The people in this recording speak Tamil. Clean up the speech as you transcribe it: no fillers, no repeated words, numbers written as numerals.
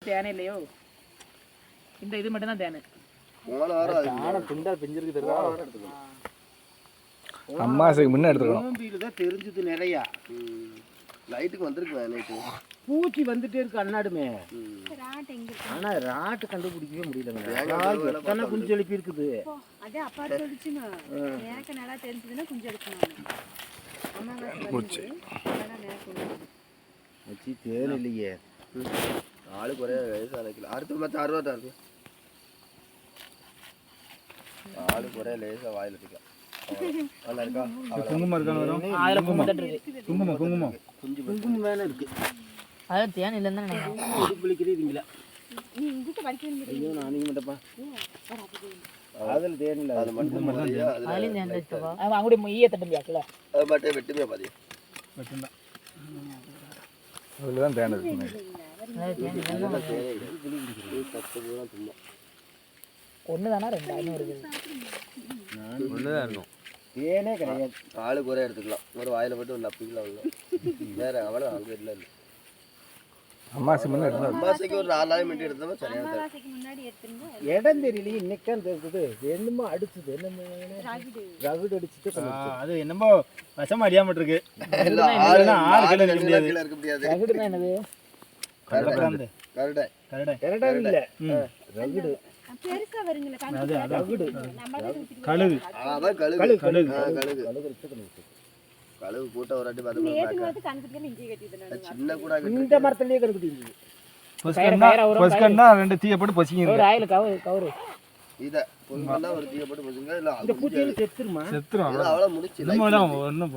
தேனே இல்லையோ இந்த இது மட்டும் தான் தேனு. போன வாரம் ஆனா பிண்டா பிஞ்சிருக்கு தெரியுதா? அம்மாசைக்கு முன்ன எடுத்துக்கணும். நோம்பியில தான் தெரிஞ்சது நிறைய. லைட்டுக்கு வந்திருக்கு நைட்டு. பூச்சி வந்துட்டே இருக்கு அண்ணாடுமே. ஆனா ராட்டு கண்டுபிடிக்கவே முடியலங்க. எத்தனை குஞ்சு எழுப்பி இருக்குது. அதே அப்பா சொல்லிச்சுங்க. எனக்கு நல்லா தெரிஞ்சதுன்னா குஞ்சு எடுக்கணும். பூச்சி. வச்சி தேன் இல்லையே. ஆளுக்கு ஒரே வயசான கிலோ. அடுத்த மத்த 60 இருக்கு. ஆளுக்கு ஒரே லேசா வாயில இருக்கு. நல்லா இருக்கா? குங்குமம் இருக்கானே வரும். அதுல குங்குமம் இருக்கு. குங்குமம் குங்குமம் வேணா இருக்கு. அது தேன் இல்லன்னு நினைக்கிறேன். இது புளிக்கிறீங்களா? நீ இங்க படிக்க வேண்டியது. ஐயோ நான் நீங்க மட்டும்ப்பா. அதுல தேன் இல்ல. அது மட்டும் தான். அதுல தேன் வெச்சவா. அவன் ஈய தட்டம்பியாக்கல. அது மட்டும் வெட்டுமே பாதி. வெட்டுண்டா. அதுல தான் தேன் இருக்கு. அது தேன் இல்லன்னா தேனே இல்ல. புளி 10 பூரா தும்மா. ஒண்ணுதானா ரெண்டா இன்னும் இருக்கு. ஒண்ணுதான் இருக்கும். தேனே கிடையாது. ஆளுக்கு ஒரே எடுத்துக்கலாம். ஒரு வாயில போட்டு ஒரு நப்பிக்கலாம் உள்ள. வேற அவள அங்க இல்ல. அம்மாசி முன்ன எடுத்தா. அம்மாசைக்கு ஒரு 4 நாள் மினிட் எடுத்தா சரியா இருக்கும். அமாவாசைக்கு முன்னாடி எடுத்துங்க. இடம் தெரியலையே இன்னைக்கு தெரிஞ்சது. என்னமோ அடிச்சது. என்னமோ ரகுடு அடிச்சிட்டு அது என்னமோ விஷம் அறியாம இருக்கு. இல்ல 6 கிலோ இருக்க முடியாது. ரகுடுனா என்னது? கரடை. கரெக்டா இல்ல. ரகுடு. பெருசா வருங்களே ரகுடு. கழுகு. அதான் கழுகு. கழுகு கூட்ட ஒரு வாட்டி பாத்து நேத்து வந்து கண்ணுக்கு இங்கே கட்டிட்டேன். சின்ன கூட இந்த மரத்துலயே கருக்குடி இருந்தது. பஸ்கன்னா ரெண்டு தீய போட்டு பசிங்க. ஒரு ஆயில கவரு. இத பொங்கல்ல ஒரு தீய போட்டு பசிங்க. இல்ல இந்த பூச்சி செத்துருமா? செத்துரும். அவள முடிச்சு. நம்ம ஒண்ணு